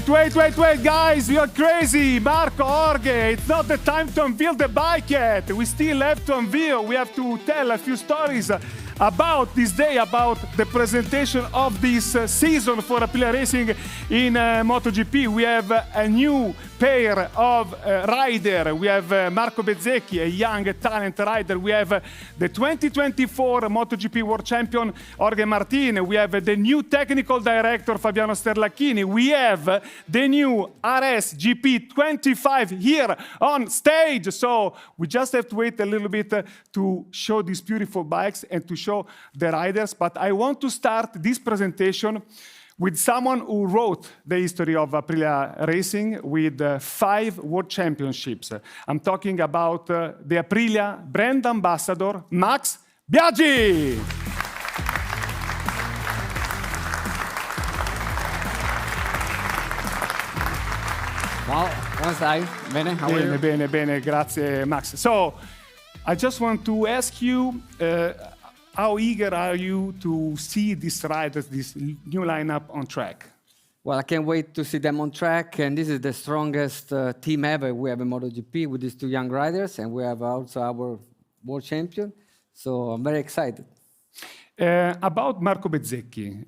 Wait, guys, you are crazy. Marco, Jorge, it's not the time to unveil the bike yet. We still have to unveil. We have to tell a few stories about this day, about the presentation of this season for Aprilia Racing in MotoGP. We have a new pair of rider. We have Marco Bezzecchi, a young talent rider. We have the 2024 MotoGP World Champion Jorge Martin. We have the new technical director Fabiano Sterlacchini. We have the new RS-GP25 here on stage. So we just have to wait a little bit to show these beautiful bikes and to show the riders. But I want to start this presentation with someone who wrote the history of Aprilia Racing with 5 world championships. I'm talking about the Aprilia brand ambassador, Max Biaggi. Ciao, come stai? Bene? How are you? Bene, grazie Max. So, I just want to ask you, how eager are you to see these riders, this new lineup on track? Well, I can't wait to see them on track, and this is the strongest team ever we have in MotoGP with these 2 young riders, and we have also our world champion, so I'm very excited. About Marco Bezzecchi,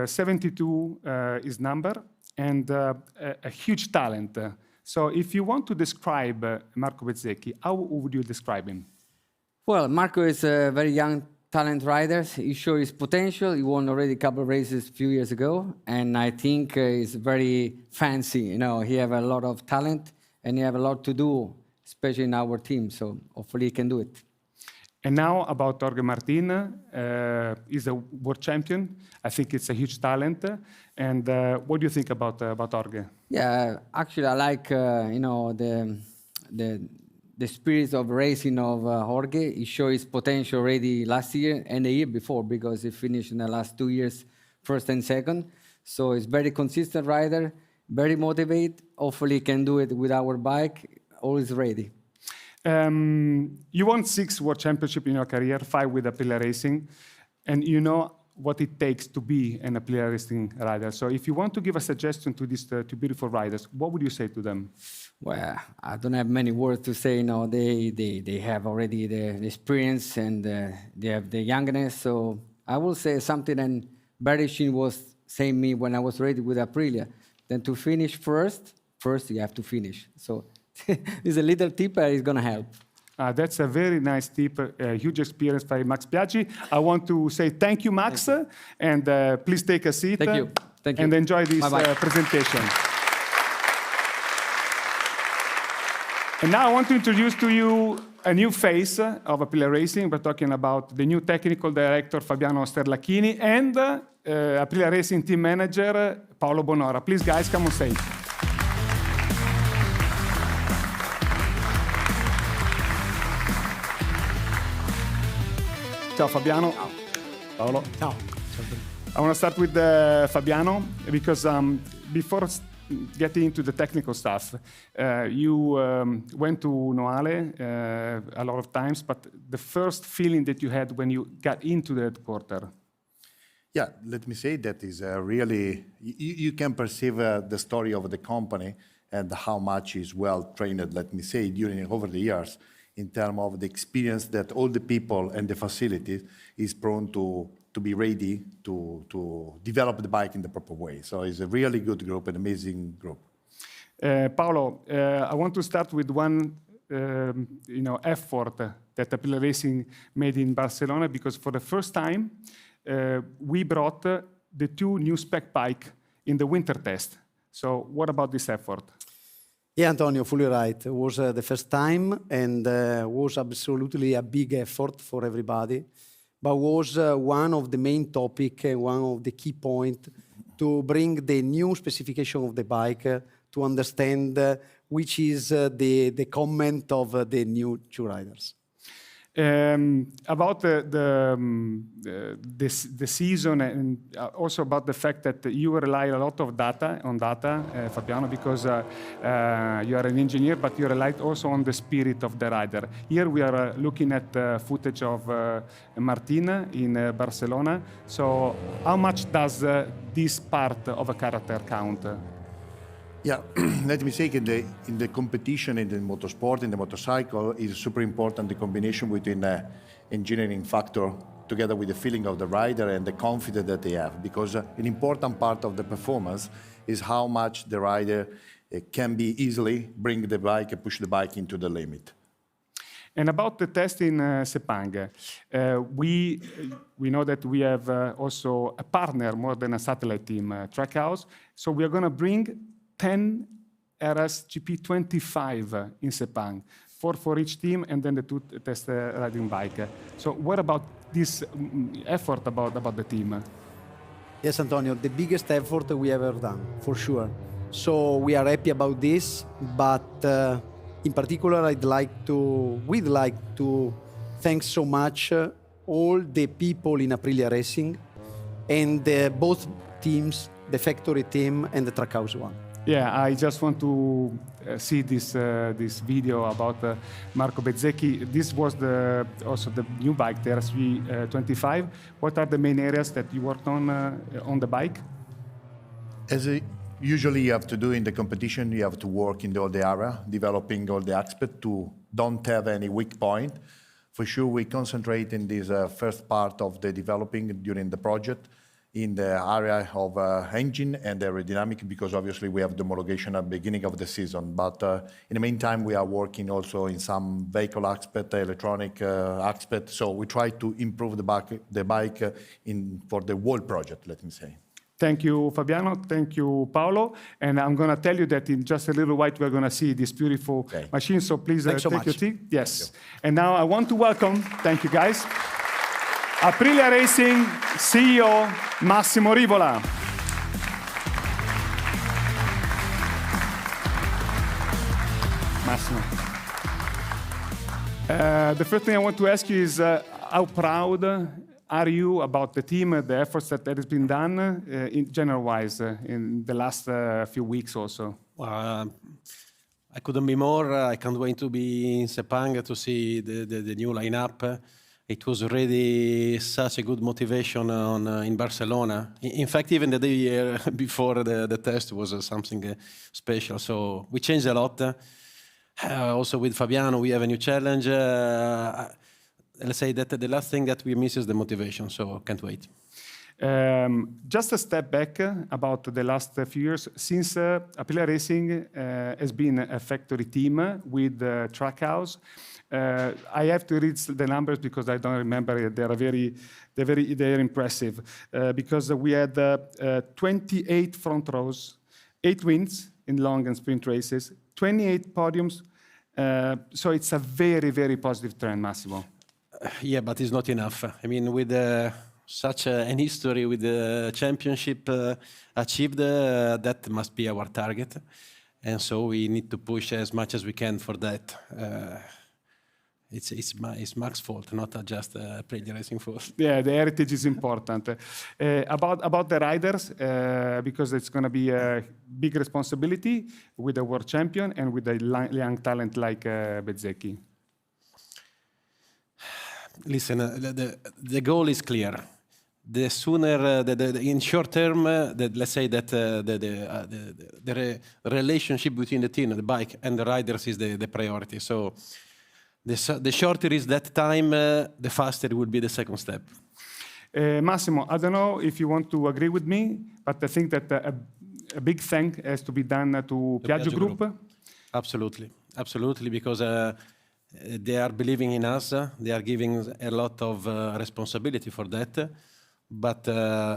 72 is number, and a huge talent. So if you want to describe Marco Bezzecchi, how would you describe him? Well, Marco is a very young talent rider. He showed his potential. He won already a couple of races a few years ago, and I think he's very fancy. You know, he has a lot of talent, and he has a lot to do, especially in our team. So hopefully he can do it. And now about Jorge Martin, he's a world champion. I think it's a huge talent. And what do you think about Jorge? Yeah, actually, I like you know the spirit of racing of Jorge. He showed his potential already last year and the year before because he finished in the last 2 years first and second. So he's very consistent rider, very motivated. Hopefully he can do it with our bike, always ready. You won 6 world championships in your career, 5 with Aprilia Racing, and you know what it takes to be an Aprilia Racing rider. So if you want to give a suggestion to these 2 beautiful riders, what would you say to them? Well, I don't have many words to say. You know, they have already the experience and they have the youngness. So I will say something, and Bezzecchi was saying me when I was ready with Aprilia, then to finish first you have to finish. So it's a little tip that is going to help. That's a very nice tip, a huge experience by Max Biaggi. I want to say thank you, Max, and please take a seat. Thank you. Thank you. And enjoy this presentation. And now I want to introduce to you a new face of Aprilia Racing. We're talking about the new technical director, Fabiano Sterlacchini, and Aprilia Racing team manager, Paolo Bonora. Please, guys, come on stage. Ciao Fabiano. Ciao. Paolo. Ciao. I want to start with Fabiano because before getting into the technical stuff, you went to Noale a lot of times, but the first feeling that you had when you got into the headquarters? Yeah, let me say that is really, you can perceive the story of the company and how much is well trained, let me say, over the years, in terms of the experience that all the people and the facilities is prone to be ready to develop the bike in the proper way. So it's a really good group, an amazing group. Paolo, I want to start with one effort that Aprilia Racing made in Barcelona, because for the first time we brought the 2 new spec bike in the winter test. So what about this effort? Yeah, Antonio, fully right. It was the first time, and was absolutely a big effort for everybody, but was one of the main topics, one of the key points to bring the new specification of the bike to understand which is the comment of the new 2 riders. About the season, and also about the fact that you rely a lot of on data, Fabiano, because you are an engineer, but you rely also on the spirit of the rider. Here we are looking at footage of Martin in Barcelona. So how much does this part of a character count? Yeah, let me say in the competition, in the motorsport, in the motorcycle, is super important the combination between the engineering factor together with the feeling of the rider and the confidence that they have. Because an important part of the performance is how much the rider can be easily bring the bike and push the bike into the limit. And about the test in Sepang, we know that we have also a partner more than a satellite team, Trackhouse. So we are going to bring 10 RS-GP25 in Sepang, 4 for each team, and then the 2 test riding bike. So what about this effort about the team? Yes, Antonio, the biggest effort we ever done, for sure. So we are happy about this, but in particular, we'd like to thank so much all the people in Aprilia Racing and both teams, the factory team and the Trackhouse one. Yeah, I just want to see this video about Marco Bezzecchi. This was also the new bike, the RS-GP25. What are the main areas that you worked on the bike? Usually you have to do in the competition, you have to work in all the area, developing all the aspects to don't have any weak point. For sure, we concentrate in this first part of the developing during the project in the area of engine and aerodynamic, because obviously we have the homologation at the beginning of the season. But in the meantime, we are working also in some vehicle aspect, electronic aspect. So we try to improve the bike for the whole project, let me say. Thank you, Fabiano. Thank you, Paolo. And I'm going to tell you that in just a little while, we're going to see this beautiful machine. So please take your seat. Yes. And now I want to welcome, thank you, guys, Aprilia Racing CEO Massimo Rivola. Massimo. The first thing I want to ask you is how proud are you about the team, the efforts that has been done in general-wise in the last few weeks also? Well, I couldn't be more. I can't wait to be in Sepang to see the new lineup. It was already such a good motivation in Barcelona. In fact, even the day before the test was something special. So we changed a lot. Also with Fabiano, we have a new challenge. Let's say that the last thing that we miss is the motivation, so can't wait. Just a step back about the last few years, since Aprilia Racing has been a factory team with Trackhouse. I have to read the numbers because I don't remember. They're impressive because we had 28 front rows, 8 wins in long and sprint races, 28 podiums. So it's a very, very positive trend, Massimo. Yeah, but it's not enough. I mean, with such an history with the championship achieved, that must be our target. And so we need to push as much as we can for that. It's Mark's fault, not just Aprilia Racing fault. Yeah, the heritage is important. About the riders, because it's going to be a big responsibility with the world champion and with a young talent like Bezzecchi. Listen, the goal is clear. The sooner, in short term, let's say that the relationship between the team, the bike, and the riders is the priority. So the shorter is that time, the faster will be the second step. Massimo, I don't know if you want to agree with me, but I think that a big thank has to be done to Piaggio Group. Absolutely, absolutely, because they are believing in us. They are giving a lot of responsibility for that. But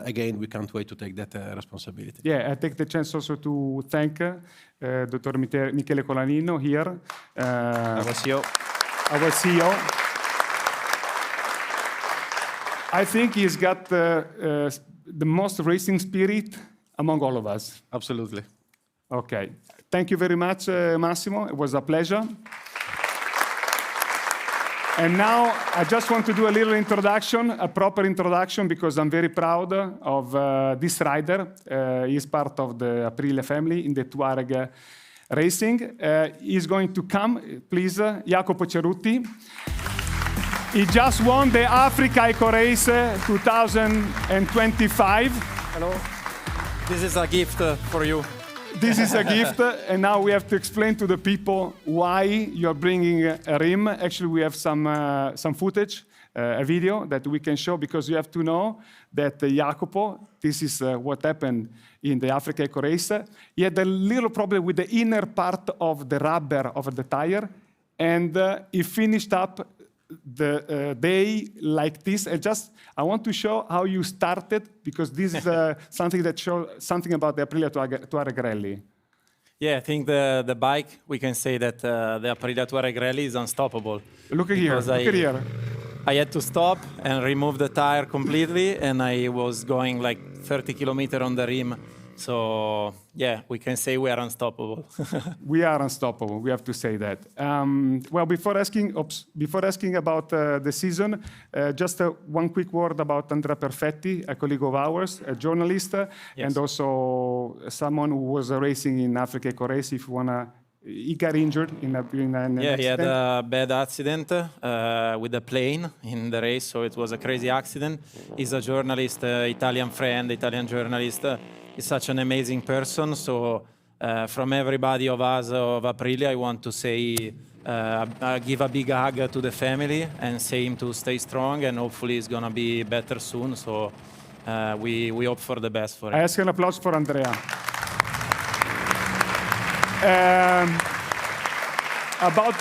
again, we can't wait to take that responsibility. Yeah, I take the chance also to thank Dr. Michele Colanino here. Our CEO. Our CEO. I think he's got the most racing spirit among all of us. Absolutely. Okay. Thank you very much, Massimo. It was a pleasure. And now I just want to do a little introduction, a proper introduction, because I'm very proud of this rider. He is part of the Aprilia family in the Tuareg Racing. He's going to come, please, Jacopo Cerutti. He just won the Africa Eco Race 2025. Hello. This is a gift for you. this is a gift, and now we have to explain to the people why you're bringing a rim. Actually, we have some footage, a video that we can show, because you have to know that Jacopo, this is what happened in the Africa Eco Race. He had a little problem with the inner part of the rubber of the tire, and he finished up the day like this. And I want to show how you started, because this is something that shows something about the Aprilia Tuareg Rally. Yeah, I think the bike, we can say that the Aprilia Tuareg Rally is unstoppable. Look at here, look at here. I had to stop and remove the tire completely, and I was going like 30 kilometers on the rim. So yeah, we can say we are unstoppable. We are unstoppable. We have to say that. Well, before asking about the season, just one quick word about Andrea Perfetti, a colleague of ours, a journalist, yes, and also someone who was racing in Africa Eco Race. If you wanna. He got injured in an accident. He had a bad accident with a plane in the race, so it was a crazy accident. He's a journalist, Italian friend, Italian journalist. He's such an amazing person. So from everybody of us, of Aprilia, I want to say, give a big hug to the family and say him to stay strong, and hopefully he's going to be better soon. So we hope for the best for him. I ask an applause for Andrea. About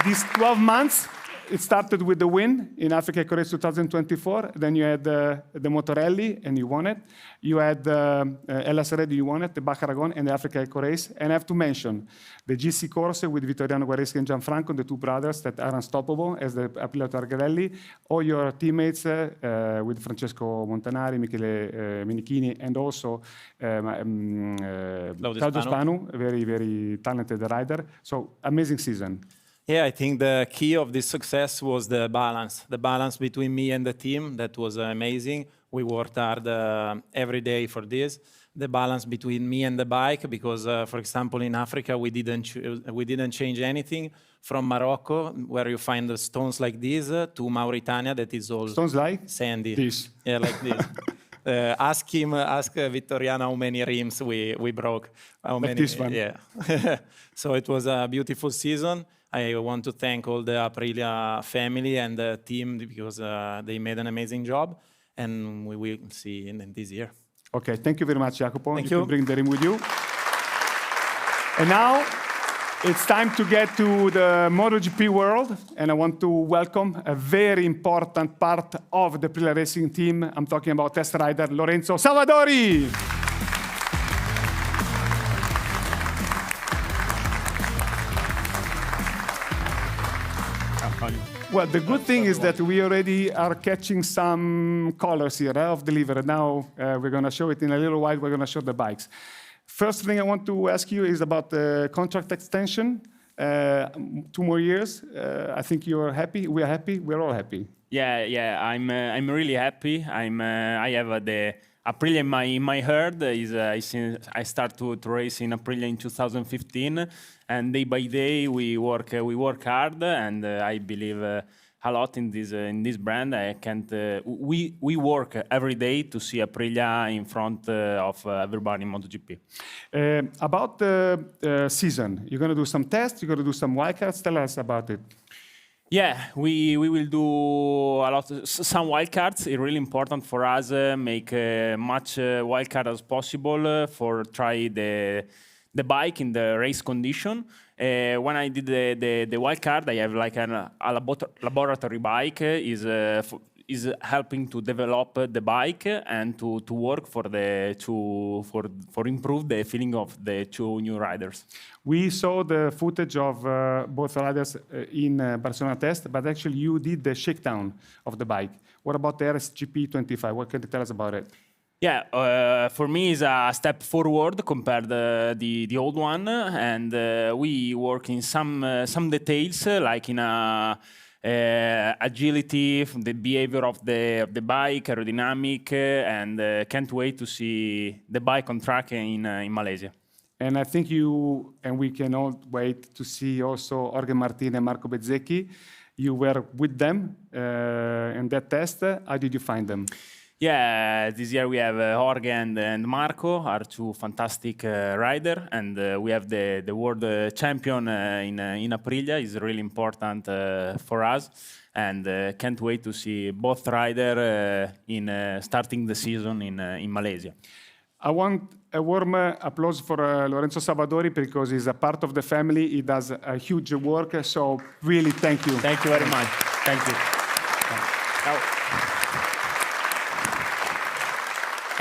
these 12 months, it started with the win in Africa Eco Race 2024. Then you had the Motorelli, and you won it. You had Hellas Red, you won it, the Bac Aragon, and the Africa Eco Race. And I have to mention the GC Corse with Vittoriano Guareschi and Gianfranco, the two brothers that are unstoppable as the Aprilia Tuareg Rally. All your teammates with Francesco Montanari, Michele Minichini, and also Claudio Spanu, a very, very talented rider. So amazing season. Yeah, I think the key of this success was the balance between me and the team. That was amazing. We worked hard every day for this. The balance between me and the bike, because, for example, in Africa, we didn't change anything from Morocco, where you find the stones like this, to Mauritania, that is all stones like sandy. This. Yeah, like this. Ask Vittoriano how many rims we broke. How many? This one. Yeah. So it was a beautiful season. I want to thank all the Aprilia family and the team, because they made an amazing job, and we will see in this year. Okay, thank you very much, Jacopo. Thank you. You can bring the rim with you. And now it's time to get to the MotoGP world, and I want to welcome a very important part of the Aprilia Racing Team. I'm talking about test rider Lorenzo Savadori. Well, the good thing is that we already are catching some colors here of the liver. Now we're going to show it in a little while. We're going to show the bikes. First thing I want to ask you is about the contract extension. 2 more years. I think you're happy. We're happy. We're all happy. Yeah. I'm really happy. I have the Aprilia in my heart. I start to race in Aprilia in 2015, and day by day we work hard, and I believe a lot in this brand. We work every day to see Aprilia in front of everybody in MotoGP. About the season, you're going to do some tests. You're going to do some wildcards. Tell us about it. Yeah, we will do a lot of some wildcards. It's really important for us make much wildcard as possible for try the bike in the race condition. When I did the wildcard, I have like a laboratory bike is helping to develop the bike and to work for improve the feeling of the 2 new riders. We saw the footage of both riders in Barcelona test, but actually you did the shakedown of the bike. What about the RS-GP25? What can you tell us about it? Yeah, for me it's a step forward compared the old one, and we work in some details like in agility, the behavior of the bike, aerodynamic, and can't wait to see the bike on track in Malaysia. And I think we can all wait to see also Jorge Martin and Marco Bezzecchi. You were with them in that test. How did you find them? Yeah, this year we have Jorge and Marco are two fantastic riders, and we have the world champion in Aprilia. Is really important for us, and can't wait to see both riders in starting the season in Malaysia. I want a warm applause for Lorenzo Savadori because he's a part of the family. He does a huge work, so really thank you. Thank you very much. Thank you.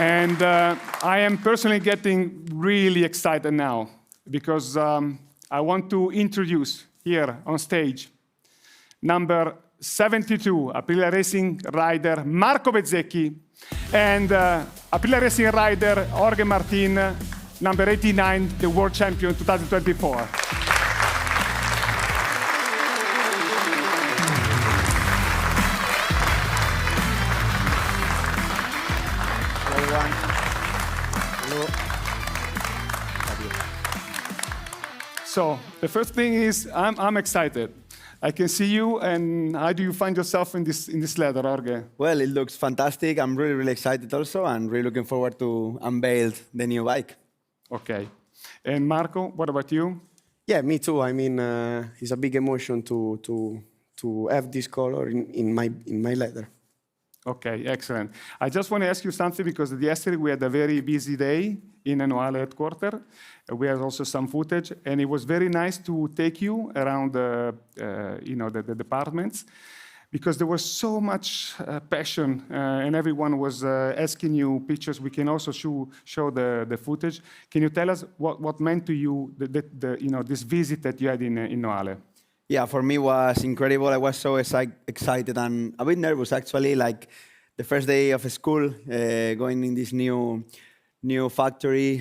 And I am personally getting really excited now because I want to introduce here on stage number 72, Aprilia Racing rider Marco Bezzecchi, and Aprilia Racing rider Jorge Martin, number 89, the world champion 2024. So the first thing is I'm excited. I can see you, and how do you find yourself in this leather, Jorge? Well, it looks fantastic. I'm really excited also, and really looking forward to unveil the new bike. Okay. And Marco, what about you? Yeah, me too. I mean, it's a big emotion to have this color in my leather. Okay, excellent. I just want to ask you something because yesterday we had a very busy day in Noale headquarters. We had also some footage, and it was very nice to take you around the departments because there was so much passion, and everyone was asking you pictures. We can also show the footage. Can you tell us what meant to you this visit that you had in Noale? Yeah, for me it was incredible. I was so excited and a bit nervous actually. Like the first day of school, going in this new factory,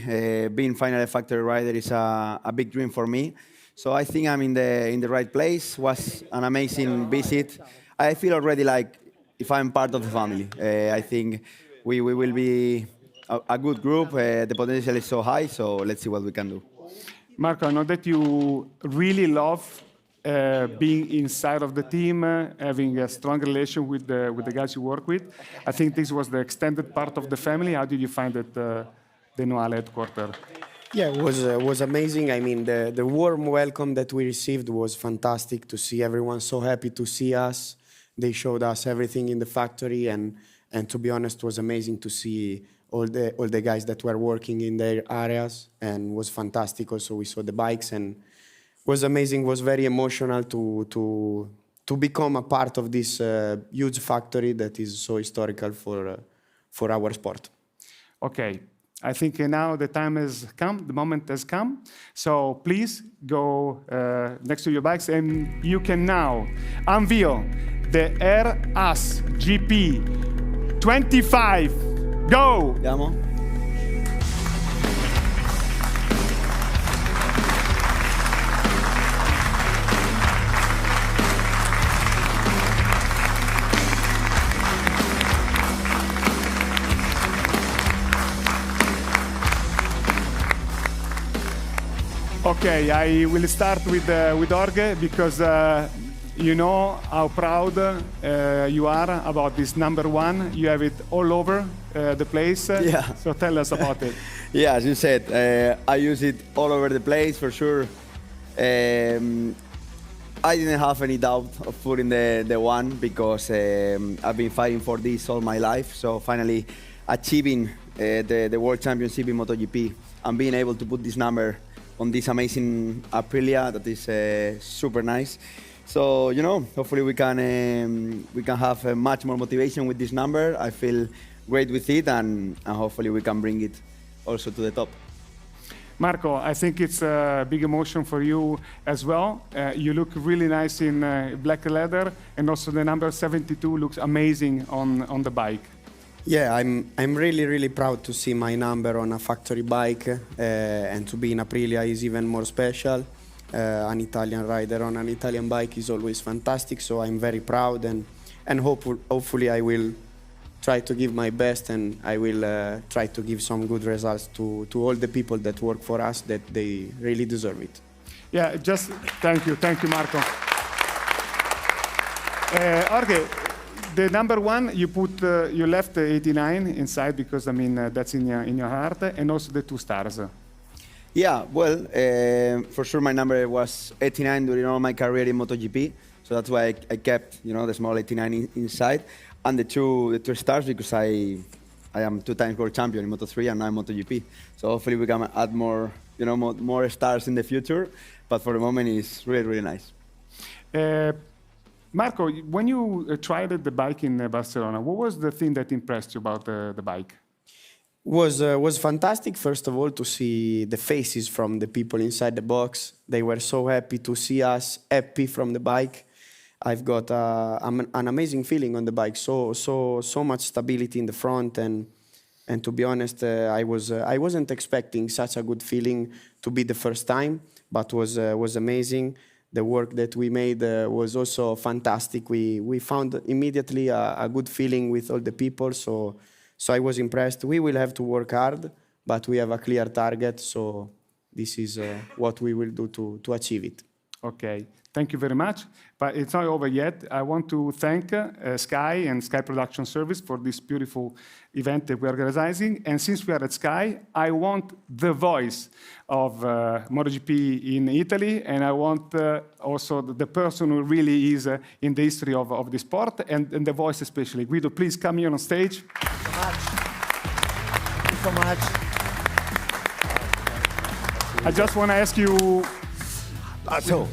being finally a factory rider is a big dream for me. So I think I'm in the right place. Was an amazing visit. I feel already like if I'm part of the family. I think we will be a good group. The potential is so high. So let's see what we can do. Marco, I know that you really love being inside of the team, having a strong relation with the guys you work with. I think this was the extended part of the family. How did you find it, the Noale headquarters? Yeah, it was amazing. I mean, the warm welcome that we received was fantastic to see everyone so happy to see us. They showed us everything in the factory, and to be honest, it was amazing to see all the guys that were working in their areas, and was fantastic. Also, we saw the bikes, and was amazing. Was very emotional to become a part of this huge factory that is so historical for our sport. Okay, I think now the time has come, the moment has come. So please go next to your bikes, and you can now unveil the RS-GP25. Go! Andiamo. Okay, I will start with Jorge because you know how proud you are about this number one. You have it all over the place. Yeah. So tell us about it. Yeah, as you said, I use it all over the place for sure. I didn't have any doubt of putting the one because I've been fighting for this all my life. So finally achieving the World Championship in MotoGP and being able to put this number on this amazing Aprilia that is super nice. So, you know, hopefully we can have much more motivation with this number. I feel great with it, and hopefully we can bring it also to the top. Marco, I think it's a big emotion for you as well. You look really nice in black leather, and also the number 72 looks amazing on the bike. Yeah, I'm really proud to see my number on a factory bike, and to be in Aprilia is even more special. An Italian rider on an Italian bike is always fantastic, so I'm very proud, and hopefully I will try to give my best, and I will try to give some good results to all the people that work for us, that they really deserve it. Yeah, just thank you, Marco. Jorge, the number one, you put, you left 89 inside because, I mean, that's in your heart, and also the 2 stars. Yeah, well, for sure my number was 89 during all my career in MotoGP, so that's why I kept, the small 89 inside, and the two stars because I am 2 times world champion in Moto3 and now in MotoGP. So hopefully we can add more, more stars in the future, but for the moment it's really, really nice. Marco, when you tried the bike in Barcelona, what was the thing that impressed you about the bike? Was fantastic, first of all, to see the faces from the people inside the box. They were so happy to see us happy from the bike. I've got an amazing feeling on the bike, so much stability in the front, and to be honest, I wasn't expecting such a good feeling to be the first time, but was amazing. The work that we made was also fantastic. We found immediately a good feeling with all the people, so I was impressed. We will have to work hard, but we have a clear target, so this is what we will do to achieve it. Okay, thank you very much. But it's not over yet. I want to thank Sky and Sky Production Service for this beautiful event that we're organizing. And since we are at Sky, I want the voice of MotoGP in Italy, and I want also the person who really is in the history of the sport, and the voice especially. Guido, please come here on stage. Thank you so much. I just want to ask you.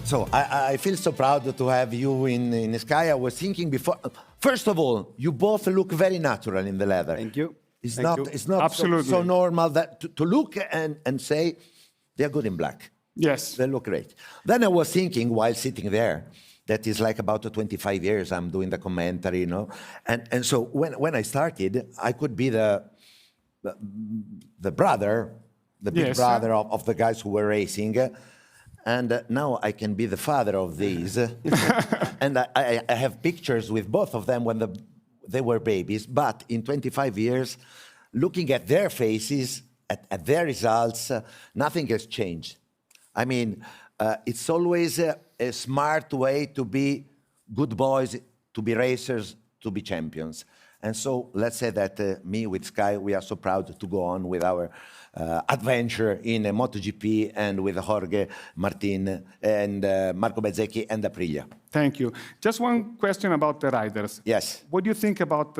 So I feel so proud to have you in Sky. I was thinking before. First of all, you both look very natural in the leather. Thank you. It's Thank not. you. It's not Absolutely. so normal that to look and say they're good in black. Yes. They look great. Then I was thinking while sitting there, that is like about 25 years I'm doing the commentary, and so when I started, I could be the brother, the big Yes. brother of the guys who were racing. And now I can be the father of these. And I have pictures with both of them when they were babies. But in 25 years, looking at their faces, at their results, nothing has changed. I mean, it's always a smart way to be good boys, to be racers, to be champions. And so let's say that me with Sky, we are so proud to go on with our adventure in MotoGP and with Jorge, Martin, and Marco Bezzecchi and Aprilia. Thank you. Just one question about the riders. Yes. What do you think about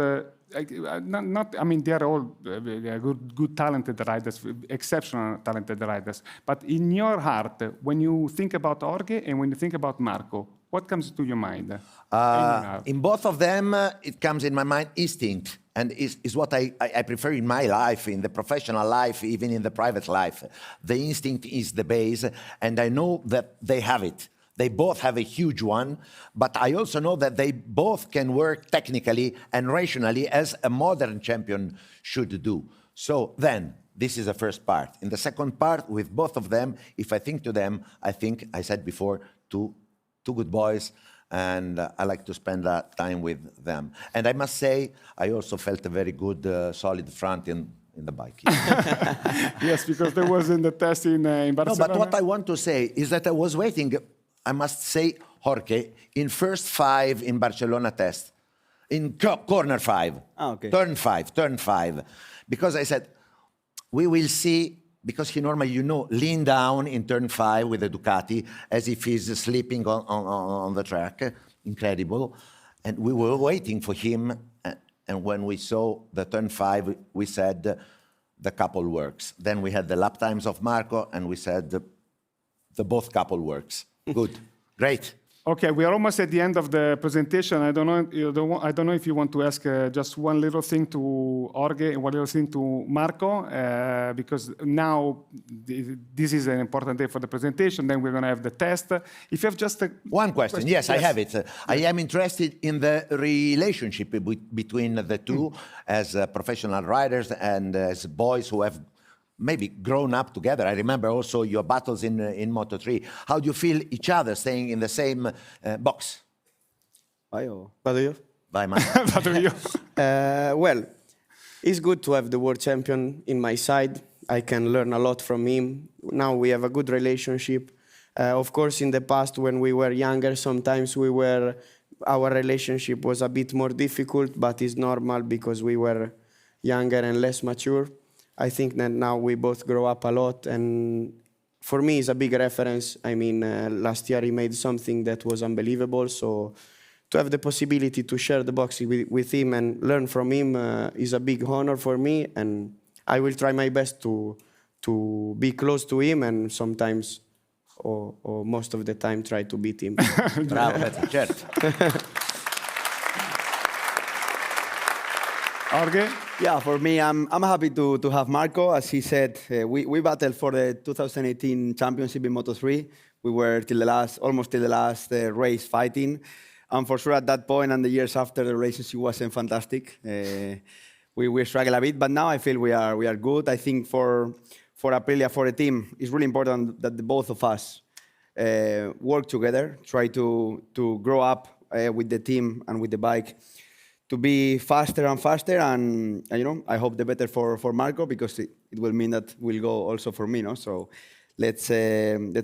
I mean, they are all they are good, talented riders, exceptional talented riders. But in your heart, when you think about Jorge and when you think about Marco, what comes to your mind? In both of them, it comes in my mind instinct, and is what I prefer in my life, in the professional life, even in the private life. The instinct is the base, and I know that they have it. They both have a huge one, but I also know that they both can work technically and rationally as a modern champion should do. So then, this is the first part. In the second part, with both of them, if I think to them, I think, I said before, two good boys, and I like to spend that time with them. And I must say, I also felt a very good, solid front in the bike. Yes, because there was in the test in Barcelona. No, but what I want to say is that I was waiting, I must say, Jorge, in first 5 in Barcelona test, in corner 5, okay. turn 5, because I said, we will see, because he normally, lean down in turn 5 with the Ducati, as if he's sleeping on the track, incredible, and we were waiting for him, and when we saw the turn 5, we said, the couple works. Then we had the lap times of Marco, and we said, the both couple works. Good, great. Okay, we are almost at the end of the presentation. I don't know if you want to ask just one little thing to Jorge and one little thing to Marco, because now this is an important day for the presentation. Then we're going to have the test. If you have just one question, yes, I have it. I am interested in the relationship between the two as professional riders and as boys who have maybe grown up together. I remember also your battles in Moto3. How do you feel each other staying in the same box? Vado io? Vai, man. Well, it's good to have the world champion in my side. I can learn a lot from him. Now we have a good relationship. Of course, in the past, when we were younger, sometimes we were our relationship was a bit more difficult, but it's normal because we were younger and less mature. I think that now we both grow up a lot, and for me, it's a big reference. I mean, last year he made something that was unbelievable, so to have the possibility to share the box with him and learn from him is a big honor for me, and I will try my best to be close to him and sometimes, or most of the time, try to beat him. Bravo, certo. Jorge? Yeah, for me, I'm happy to have Marco. As he said, we battled for the 2018 championship in Moto3. We were almost till the last race fighting. And for sure at that point and the years after, the relationship wasn't fantastic. We struggled a bit, but now I feel we are good. I think for Aprilia, for the team, it's really important that the both of us work together, try to grow up with the team and with the bike, to be faster and faster. And I hope the better for Marco, because it will mean that will go also for me. No? So let's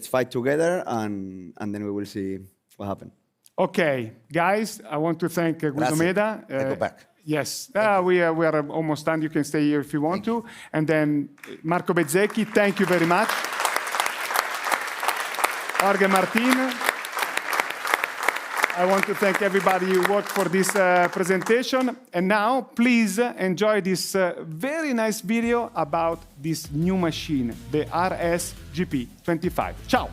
fight together, and then we will see what happens. Okay, guys, I want to thank Guido Meda. Go back. Yes, we are almost done. You can stay here if you want to. And then Marco Bezzecchi, thank you very much. Jorge Martin. I want to thank everybody who worked for this presentation. And now, please enjoy this very nice video about this new machine, the RS-GP25. Ciao.